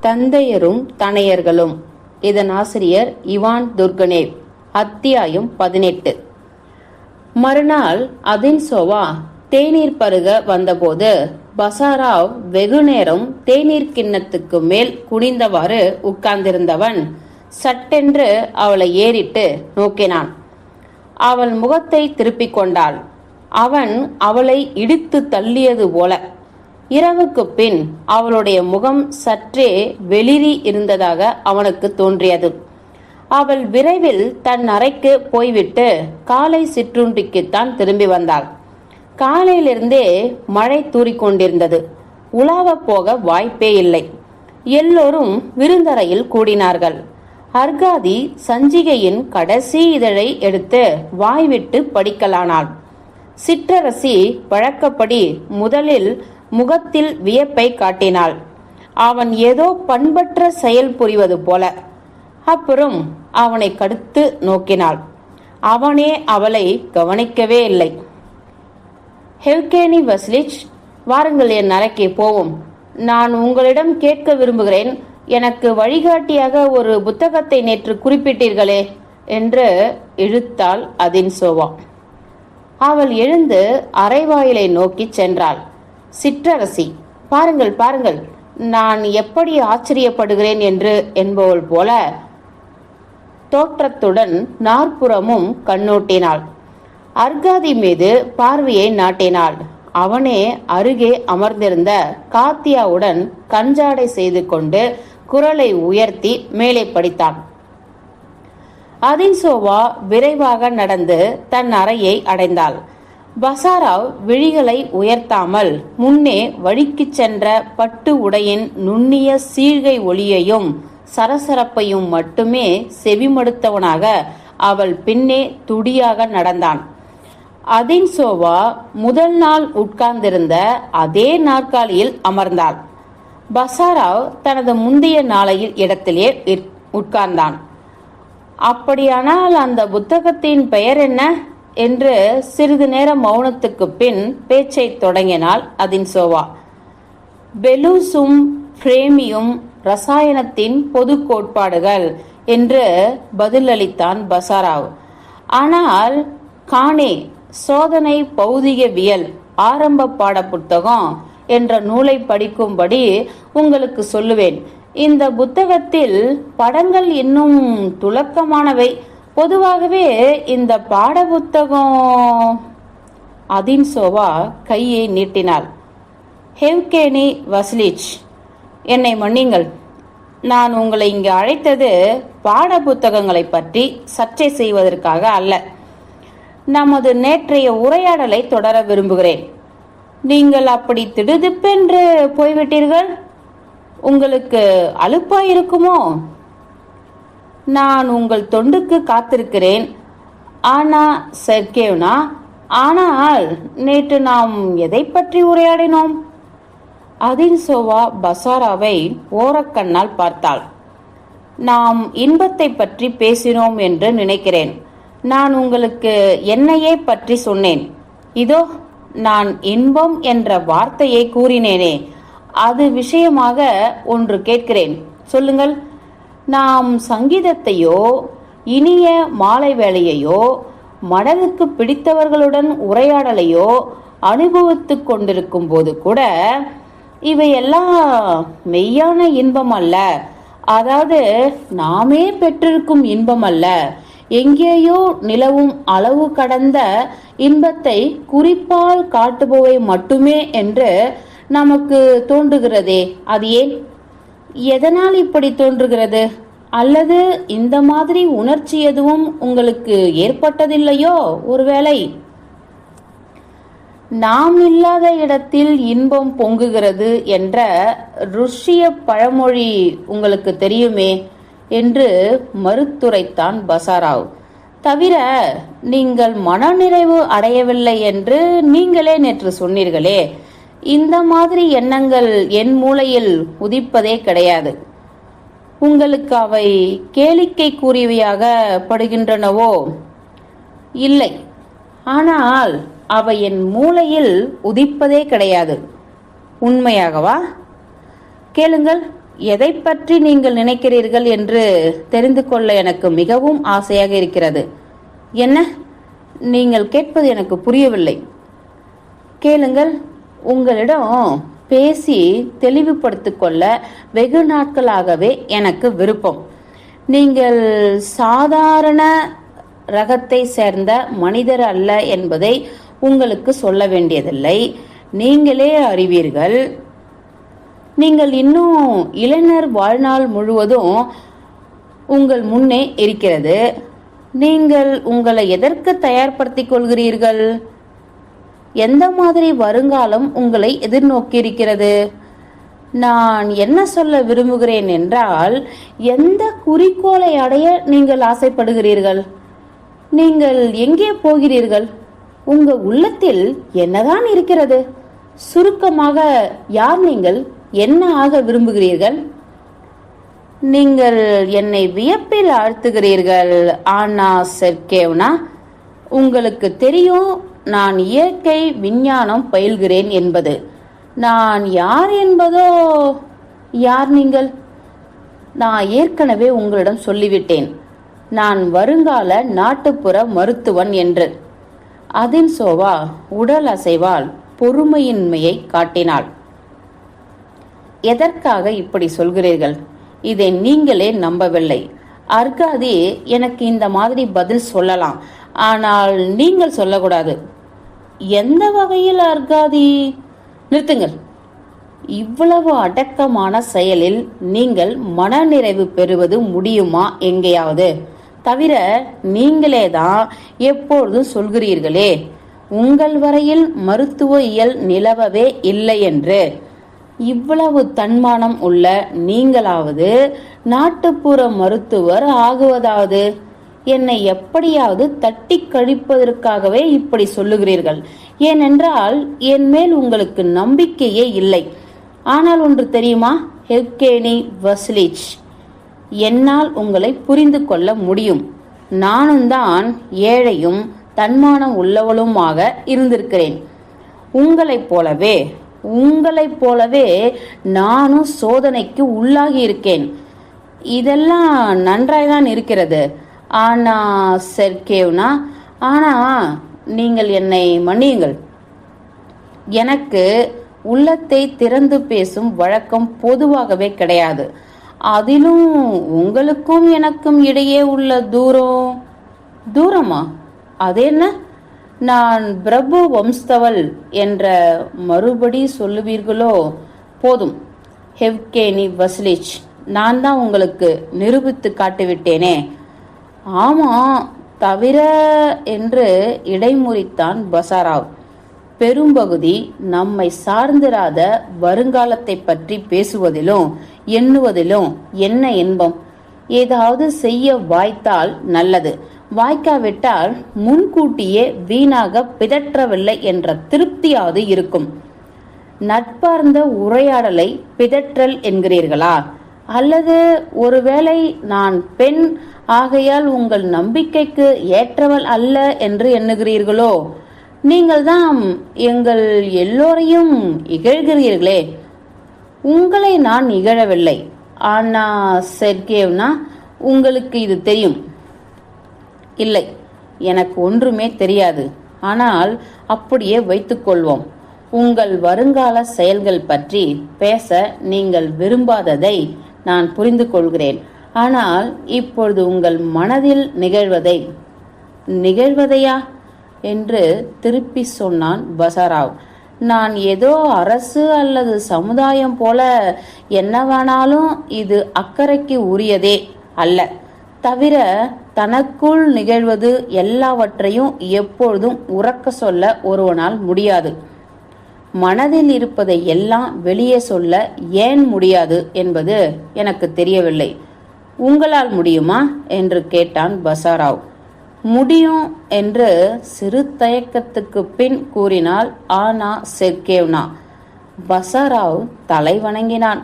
தந்தையரும் தனையர்களும். இதன் ஆசிரியர் Ivan Turgenev. அத்தியாயம் 18. மறுநாள் அதின்சோவா தேநீர் பருக வந்தபோது பசாராவ் வெகுநேரம் தேநீர் கிண்ணத்துக்கு மேல் குனிந்தவாறு உட்கார்ந்திருந்தவன் சட்டென்று அவளை ஏறிட்டு நோக்கினான். அவள் முகத்தை திருப்பிக் கொண்டாள். அவன் அவளை இடித்து தள்ளியது போல. இரவுக்கு பின் அவளுடைய முகம் சற்றே வெளிரி இருந்ததாக அவனுக்கு தோன்றியது. அவள் விரைவில் தன் அறைக்கு போய்விட்டு காலை சிற்றுண்டிக்குத்தான் திரும்பி வந்தாள். காலையிலிருந்தே மழை தூறிக்கொண்டிருந்தது. உலாவ போக வாய்ப்பே இல்லை. எல்லோரும் விருந்தறையில் கூடினார்கள். அர்காதி சஞ்சிகையின் கடைசி இதழை எடுத்து வாய்விட்டு படிக்கலானாள். சிற்றரசி வழக்கப்படி முதலில் முகத்தில் வியப்பை காட்டினாள். அவன் ஏதோ பண்பற்ற செயல் புரிவது போல. அப்புறம் அவனை கடுத்து நோக்கினாள். அவனே அவளை கவனிக்கவே இல்லை. ஹெவ்கேனி வஸ்லிச், வாருங்கள், என் அறைக்கு போவோம். நான் உங்களிடம் கேட்க விரும்புகிறேன். எனக்கு வழிகாட்டியாக ஒரு புத்தகத்தை நேற்று குறிப்பிட்டீர்களே என்று இழுத்தாள் அதின்சோவா. அவள் எழுந்து அறைவாயிலை நோக்கி சென்றாள். சிற்றரசி, பாருங்கள் பாருங்கள், நான் எப்படி ஆச்சரியப்படுகிறேன் என்று என்பவள் போல தோற்றத்துடன் நாற்புறமும் கண்ணோட்டினாள். அர்காதி மீது பார்வையை நாட்டினாள். அவனே அருகே அமர்ந்திருந்த காத்தியாவுடன் கஞ்சாடை செய்து கொண்டு குரலை உயர்த்தி மேலே படித்தான். அதின்சோவா விரைவாக நடந்து தன் அறையை அடைந்தாள். பசாராவ் விழிகளை உயர்த்தாமல் முன்னே வழிக்குச் சென்ற பட்டு உடையின் நுண்ணிய சீழ்கை ஒளியையும் சரசரப்பையும் மட்டுமே செவிமடுத்தவனாக அவள் பின்னே துடியாக நடந்தான். அதின்சோவா முதல் நாள் உட்கார்ந்திருந்த அதே நாற்காலியில் அமர்ந்தாள். பசாராவ் தனது முந்தைய நாளையில் இடத்திலே உட்கார்ந்தான். அப்படியானால் அந்த புத்தகத்தின் பெயர் என்ன என்று சிறிது நேர மௌனத்துக்கு பின் பேச்சை தொடங்கினாள் அதின்சோவா. பெலூசும் பிரேமியும் ரசாயனத்தின் பொது கோட்பாடுகள் என்று பதிலளித்தான் பசாராவ். ஆனால் கானே சோதனை பௌதிகவியல் ஆரம்ப பாட புத்தகம் என்ற நூலை படிக்கும்படி உங்களுக்கு சொல்லுவேன். இந்த புத்தகத்தில் படங்கள் இன்னும் துலக்கமானவை. பொதுவாகவே இந்த பாட புத்தகம். அதின்சோவா கையை நீட்டினாள். ஹெவ்கேனி வஸ்லிச், என்னை மன்னிங்கள். நான் உங்களை இங்கு அழைத்தது பாட புத்தகங்களை பற்றி சர்ச்சை செய்வதற்காக அல்ல. நமது நேற்றைய உரையாடலை தொடர விரும்புகிறேன். நீங்கள் அப்படி திடுதிப்பென்று போய்விட்டீர்கள். உங்களுக்கு அலுப்பாயிருக்குமோ? நான் உங்கள் தொண்டுக்கு காத்திருக்கிறேன். ஆனா செர்கேவ்னா, ஆனால் நேற்று நாம் எதை பற்றி உரையாடினோம்? அதின்சோவா பசாராவை ஓரக்கண்ணால் பார்த்தாள். நாம் இன்பத்தை பற்றி பேசினோம் என்று நினைக்கிறேன். நான் உங்களுக்கு என்னையே பற்றி சொன்னேன். இதோ நான் இன்பம் என்ற வார்த்தையை கூறினேனே, அது விஷயமாக ஒன்று கேட்கிறேன், சொல்லுங்கள். நாம் சங்கீதத்தையோ இனிய மாலை வேளையையோ மனதுக்கு பிடித்தவர்களுடன் உரையாடலையோ அனுபவித்து கொண்டிருக்கும் போது கூட இவையெல்லாம் மெய்யான இன்பம் அல்ல. அதாவது நாமே பெற்றிருக்கும் இன்பம் அல்ல. எங்கேயோ நிலவும் அளவு கடந்த இன்பத்தை குறிப்பால் காட்டுபவை மட்டுமே என்று நமக்கு தோன்றுகிறதே, அது ஏன்? எதனால் இப்படி தோன்றுகிறது? அல்லது இந்த மாதிரி உணர்ச்சி எதுவும் உங்களுக்கு ஏற்பட்டதில்லையோ? ஒருவேளை நாம் இல்லாத இடத்தில் இன்பம் பொங்குகிறது என்ற ருஷ்ய பழமொழி உங்களுக்கு தெரியுமே என்று மறுத்துரைத்தான் பசாராவ். தவிர நீங்கள் மனநிறைவு அடையவில்லை என்று நீங்களே நேற்று சொன்னீர்களே. இந்த மாதிரி எண்ணங்கள் என் மூளையில் உதிப்பதே கிடையாது. உங்களுக்கு அவை கேளிக்கை கூறியவையாக படுகின்றனவோ? இல்லை, ஆனால் அவை என் மூளையில் உதிப்பதே கிடையாது. உண்மையாகவா? கேளுங்கள், எதை பற்றி நீங்கள் நினைக்கிறீர்கள் என்று தெரிந்து கொள்ள எனக்கு மிகவும் ஆசையாக இருக்கிறது. என்ன? நீங்கள் கேட்பது எனக்கு புரியவில்லை. கேளுங்கள். உங்களிடம் பேசி தெளிவுபடுத்திக் கொள்ள வெகு நாட்களாகவே எனக்கு விருப்பம். நீங்கள் சாதாரண ரகத்தை சேர்ந்த மனிதர் அல்ல என்பதை உங்களுக்கு சொல்ல வேண்டியதில்லை. நீங்களே அறிவீர்கள். நீங்கள் இன்னும் இளைஞர் வாழ்நாள் முழுவதும் உங்கள் முன்னே இருக்கிறது. நீங்கள் உங்களை எதற்கு தயார்படுத்திக் கொள்கிறீர்கள்? எந்த மாதிரி வருங்காலம் உங்களை எதிர்நோக்கி இருக்கிறது? நான் என்ன சொல்ல விரும்புகிறேன் என்றால், எந்த குறிக்கோளை அடைய நீங்கள் ஆசைப்படுகிறீர்கள்? நீங்கள் எங்கே போகிறீர்கள்? உங்க உள்ளத்தில் என்னதான் இருக்கிறது? சுருக்கமாக யார் நீங்கள்? என்ன ஆக விரும்புகிறீர்கள்? நீங்கள் என்னை வியப்பில் ஆழ்த்துகிறீர்கள் ஆனா செர்கேவ்னா. உங்களுக்கு தெரியும் நான் இயற்கை விஞ்ஞானம் பயில்கிறேன் என்பது. நான் யார் என்பதோ? யார் நீங்கள்? நான் ஏற்கனவே உங்களிடம் சொல்லிவிட்டேன், நான் வருங்கால நாட்டுப்புற மருத்துவன் என்று. அதின்சோவா உடல் அசைவால் பொறுமையின்மையை காட்டினாள். எதற்காக இப்படி சொல்கிறீர்கள்? இதை நீங்களே நம்பவில்லை. அர்காதி எனக்கு இந்த மாதிரி பதில் சொல்லலாம், ஆனால் நீங்கள் சொல்லக்கூடாது. எந்த வகையில் அர்காதி? நிறுத்துங்கள். இவ்வளவு அடக்கமான செயலில் நீங்கள் மனநிறைவு பெறுவது முடியுமா எங்கேயாவது? தவிர நீங்களே தான் எப்பொழுதும் சொல்கிறீர்களே, உங்கள் வரையில் மருத்துவ இயல் நிலவவே இல்லை என்று. இவ்வளவு தன்மானம் உள்ள நீங்களாவது நாட்டுப்புற மருத்துவர் ஆகுவதாவது என்னை எப்படியாவது தட்டி கழிப்பதற்காகவே இப்படி சொல்லுகிறீர்கள். ஏனென்றால் என் மேல் உங்களுக்கு நம்பிக்கையே இல்லை. ஆனால் ஒன்று தெரியுமா ஹெவ்கேனி வசிலிச், என்னால் உங்களை புரிந்து கொள்ள முடியும். நானும் தான் ஏழையும் தன்மானம் உள்ளவளுமாக இருந்திருக்கிறேன். உங்களைப் போலவே நானும் சோதனைக்கு உள்ளாகி இருக்கேன். இதெல்லாம் நன்றாய்தான் இருக்கிறது. ஆனா செர்கேவ்னா, ஆனா நீங்கள் என்னை மன்னியுங்கள். எனக்கு உள்ளத்தை திறந்து பேசும் வழக்கம் பொதுவாகவே கிடையாது. அதிலும் உங்களுக்கும் எனக்கும் இடையே உள்ள தூரமா? அது என்ன? நான் பிரபு வம்ஸ்தவல் என்ற மறுபடி சொல்லுவீர்களோ? போதும் ஹெவ்கேனி வசிலிச், நான் தான் உங்களுக்கு நிரூபித்து காட்டிவிட்டேனே. ஆமா, தவிர என்று இடைமுறித்தான் பசாராவ். பெரும்பகுதி நம்மை சார்ந்திராத வருங்காலத்தை பற்றி பேசுவதிலும் எண்ணுவதிலும் என்ன இன்பம்? ஏதாவது செய்ய வாய்த்தால் நல்லது, வாய்க்காவிட்டால் முன்கூட்டியே வீணாக பிதற்றவில்லை என்ற திருப்தியாவது இருக்கும். நட்பார்ந்த உரையாடலை பிதற்றல் என்கிறீர்களா? அல்லது ஒருவேளை நான் பெண் ஆகையால் உங்கள் நம்பிக்கைக்கு ஏற்றவள் அல்ல என்று எண்ணுகிறீர்களோ? நீங்கள் தான் எங்கள் எல்லோரையும் இகழ்கிறீர்களே. உங்களை நான் இகழவில்லை. ஆனா செர்கேவ்னா, உங்களுக்கு இது தெரியும். இல்லை, எனக்கு ஒன்றுமே தெரியாது. ஆனால் அப்படியே வைத்துக்கொள்வோம். உங்கள் வருங்கால செயல்கள் பற்றி பேச நீங்கள் விரும்பாததை நான் புரிந்து கொள்கிறேன். ஆனால் இப்பொழுது உங்கள் மனதில் நிகழ்வதையா என்று திருப்பி சொன்னான் பசாராவ். நான் ஏதோ அரசு அல்லது சமுதாயம் போல என்னவானாலும் இது அக்கறைக்கு உரியதே அல்ல. தவிர தனக்குள் நிகழ்வது எல்லாவற்றையும் எப்பொழுதும் உறக்க சொல்ல ஒருவனால் முடியாது. மனதில் இருப்பதை எல்லாம் வெளியே சொல்ல ஏன் முடியாது என்பது எனக்கு தெரியவில்லை. உங்களால் முடியுமா என்று கேட்டான் பசாராவ். முடியும் என்று சிறு தயக்கத்துக்கு பின் கூறினாள் ஆனா செர்கேவ்னா. பசாராவ் தலை வணங்கினான்.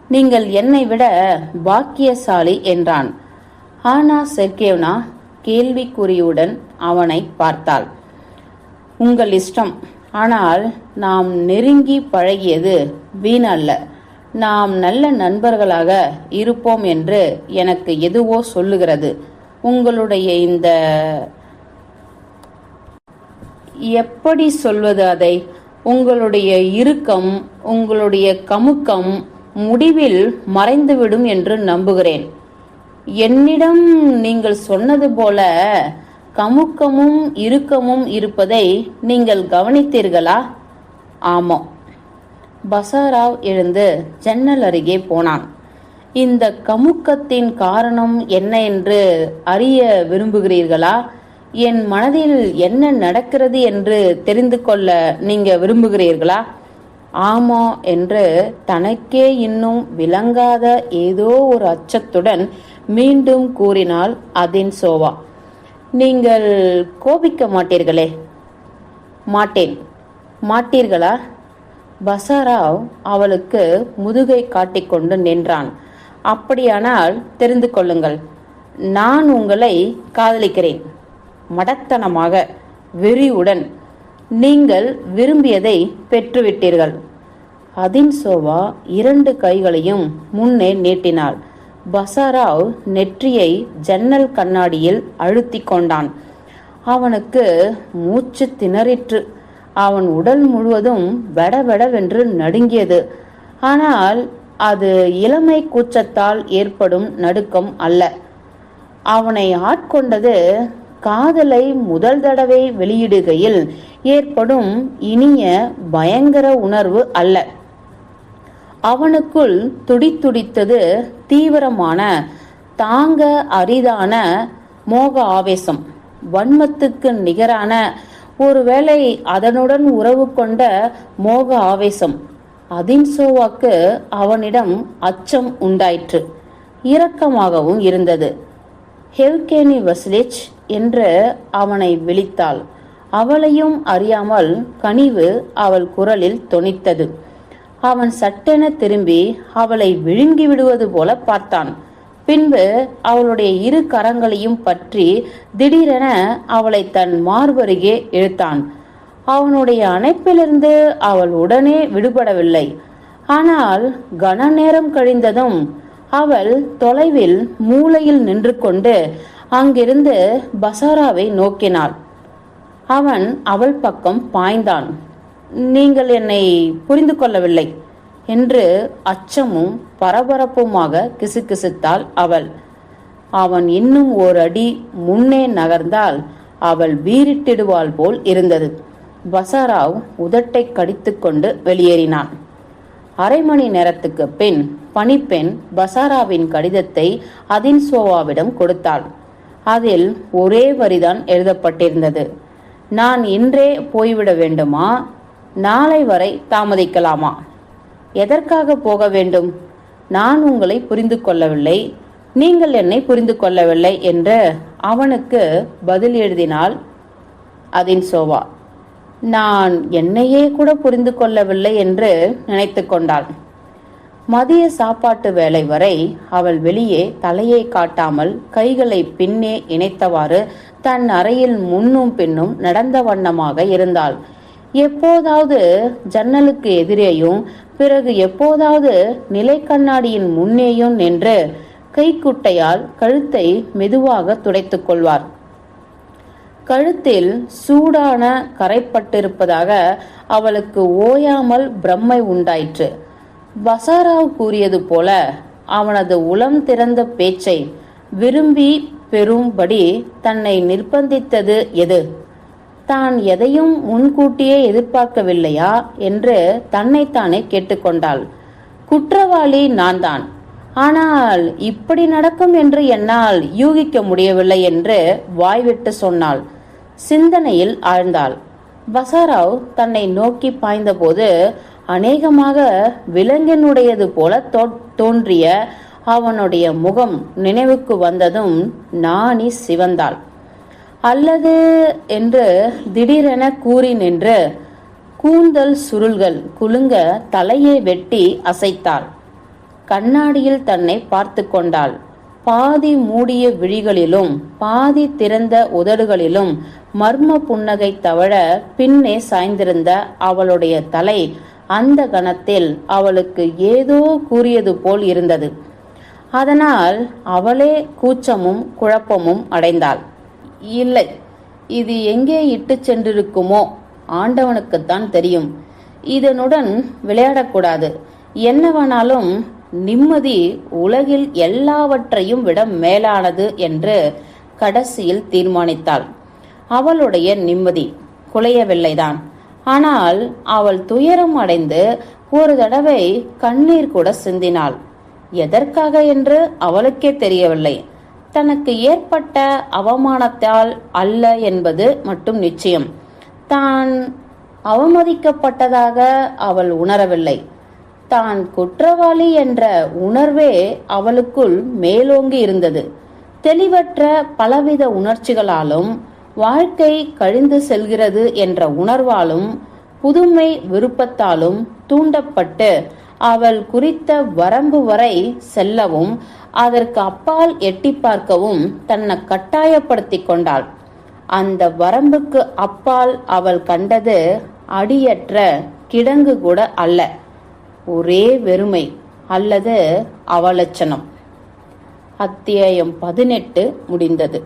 நீங்கள் என்னை விட பாக்கியசாலி என்றான். ஆனா செர்கேவ்னா கேள்விக்குறியுடன் அவனை பார்த்தாள். உங்கள் இஷ்டம். ஆனால் நாம் நெருங்கி பழகியது வீணல்ல. நாம் நல்ல நண்பர்களாக இருப்போம் என்று எனக்கு எதுவோ சொல்லுகிறது. உங்களுடைய இந்த எப்படி சொல்வது அதை, உங்களுடைய இறுக்கம், உங்களுடைய கமுக்கம் முடிவில் மறைந்துவிடும் என்று நம்புகிறேன். என்னிடம் நீங்கள் சொன்னது போல கமுக்கமும் இறுக்கமும் இருப்பதை நீங்கள் கவனித்தீர்களா? ஆமாம். பசாராவ் எழுந்து ஜன்னல் அருகே போனான். இந்த கமுக்கத்தின் காரணம் என்ன என்று அறிய விரும்புகிறீர்களா? என் மனதில் என்ன நடக்கிறது என்று தெரிந்து கொள்ள நீங்க விரும்புகிறீர்களா? ஆமா என்று தனக்கே இன்னும் விளங்காத ஏதோ ஒரு அச்சத்துடன் மீண்டும் கூறினாள் அதின்சோவா. நீங்கள் கோபிக்க மாட்டீர்களே? மாட்டேன். மாட்டீர்களா? பசாராவ் அவளுக்கு முதுகை காட்டிக்கொண்டு நின்றான். அப்படியானால் தெரிந்து கொள்ளுங்கள், நான் உங்களை காதலிக்கிறேன். மடத்தனமாக, வெறியுடன். நீங்கள் விரும்பியதை பெற்றுவிட்டீர்கள். அதின்சோவா 2 கைகளையும் முன்னே நீட்டினாள். பசாராவ் நெற்றியை ஜன்னல் கண்ணாடியில் அழுத்தி கொண்டான். அவனுக்கு மூச்சு திணறிற்று. அவன் உடல் முழுவதும் வெடவெடவென்று நடுங்கியது. ஆனால் அது இளமை கூச்சத்தால் ஏற்படும் நடுக்கம் அல்ல. அவனை ஆட்கொண்டது காதலை முதல் தடவை வெளியிடுகையில் ஏற்படும் இனிய பயங்கர உணர்வு அல்ல. அவனுக்குள் துடித்துடித்தது தீவிரமான, தாங்க அரிதான மோக ஆவேசம். வன்மத்துக்கு நிகரான, ஒருவேளை அதனுடன் உறவு கொண்ட மோக ஆவேசம். அதின்சோவாக்கு அவனிடம் அச்சம் உண்டாயிற்று, இரக்கமாகவும் இருந்தது. ஹெவ்கேனி வசிலிச் என்று அவனை விழித்தாள். அவளையும் அறியாமல் கனிவு அவள் குரலில் தொனித்தது. அவன் சட்டென திரும்பி அவளை விழுங்கி விடுவது போல பார்த்தான். பின்பு அவளுடைய 2 கரங்களையும் பற்றி திடீரென அவளை தன் மார்பருகே இழுத்தான். அவனுடைய அணைப்பிலிருந்து அவள் உடனே விடுபடவில்லை. ஆனால் கன நேரம் கழிந்ததும் அவள் தொலைவில் மூலையில் நின்று கொண்டு அங்கிருந்து பசாராவை நோக்கினாள். அவன் அவள் பக்கம் பாய்ந்தான். நீங்கள் என்னை புரிந்து கொள்ளவில்லை என்று அச்சமும் பரபரப்புமாக கிசுகிசுத்தாள் அவள். அவன் இன்னும் 1 அடி முன்னே நகர்ந்தால் அவள் வீறிட்டிடுவாள் போல் இருந்தது. பசாராவ் உதட்டை கடித்து கொண்டு வெளியேறினான். அரை மணி நேரத்துக்கு பின் பணிப்பெண் பசாராவின் கடிதத்தை அதின்சோவாவிடம் கொடுத்தாள். அதில் ஒரே வரிதான் எழுதப்பட்டிருந்தது. நான் இன்றே போய்விட வேண்டுமா? நாளை வரை தாமதிக்கலாமா? எதற்காக போக வேண்டும்? நான் உங்களை புரிந்து கொள்ளவில்லை, நீங்கள் என்னை புரிந்து கொள்ளவில்லை என்று அவனுக்கு பதில் எழுதினாள் அதின்சோவா. நான் என்னையே கூட புரிந்து கொள்ளவில்லை என்று நினைத்து கொண்டாள். மதிய சாப்பாட்டு வேளை வரை அவள் வெளியே தலையை காட்டாமல் கைகளை பின்னே இணைத்தவாறு தன் அறையில் முன்னும் பின்னும் நடந்த வண்ணமாக இருந்தாள். எப்போதாவது ஜன்னலுக்கு எதிரேயும் பிறகு எப்போதாவது நிலை கண்ணாடியின் முன்னேயும் நின்று கைக்குட்டையால் கழுத்தை மெதுவாக துடைத்துக் கொள்வார். கழுத்தில் சூடான கரைப்பட்டிருப்பதாக அவளுக்கு ஓயாமல் பிரம்மை உண்டாயிற்று. பசாராவ் கூறியது போல அவனது உளம் திறந்த பேச்சை விரும்பி பெறும்படி தன்னை நிர்பந்தித்தது எது? தான் எதையும் முன்கூட்டியே எதிர்பார்க்கவில்லையா என்று தன்னைத்தானே கேட்டுக்கொண்டாள். குற்றவாளி நான் தான், ஆனால் இப்படி நடக்கும் என்று என்னால் யூகிக்க முடியவில்லை என்று வாய்விட்டு சொன்னாள். சிந்தனையில் ஆழ்ந்தாள். பசாராவ் தன்னை நோக்கி பாய்ந்தபோது அநேகமாக விலங்கினுடையது போல தோன்றிய அவனுடைய முகம் நினைவுக்கு வந்ததும் நாணி சிவந்தாள். அல்லது என்று திடீரென கூறி நின்று கூந்தல் சுருள்கள் குலுங்க தலையை வெட்டி அசைத்தாள். கண்ணாடியில் தன்னை பார்த்து கொண்டாள். பாதி மூடிய விழிகளிலும் பாதி திறந்த உதடுகளிலும் மர்ம புன்னகை தவழ பின்னே சாய்ந்திருந்த அவளுடைய தலை அந்த கணத்தில் அவளுக்கு ஏதோ கூறியது போல் இருந்தது. அதனால் அவளே கூச்சமும் குழப்பமும் அடைந்தாள். இல்லை, இது எங்கே இட்டு சென்றிருக்குமோ ஆண்டவனுக்குத்தான் தெரியும். இதனுடன் விளையாடக்கூடாது. என்னவானாலும் நிம்மதி உலகில் எல்லாவற்றையும் விட மேலானது என்று கடைசியில் தீர்மானித்தாள். அவளுடைய நிம்மதி குலையவில்லைதான். ஆனால் அவள் துயரம் அடைந்து ஒரு தடவை கண்ணீர் கூட சிந்தினாள். எதற்காக என்று அவளுக்கே தெரியவில்லை. தனக்கு ஏற்பட்ட அவமானத்தால் அல்ல என்பது மட்டும் நிச்சயம். தான் அவமதிக்கப்பட்டதாக அவள் உணரவில்லை. தான் குற்றவாளி என்ற உணர்வே அவளுக்குள் மேலோங்கி இருந்தது. தெளிவற்ற பலவித உணர்ச்சிகளாலும் வாழ்க்கை கழிந்து செல்கிறது என்ற உணர்வாலும் புதுமை விருப்பத்தாலும் தூண்டப்பட்டு அவள் குறித்த வரம்பு வரை செல்லவும் அதற்கு அப்பால் எட்டி பார்க்கவும் தன்னை கட்டாயப்படுத்தி கொண்டாள். அந்த வரம்புக்கு அப்பால் அவள் கண்டது அடியற்ற கிடங்கு கூட அல்ல, ஒரே வெறுமை அல்லது அவலட்சணம். அத்தியாயம் 18 முடிந்தது.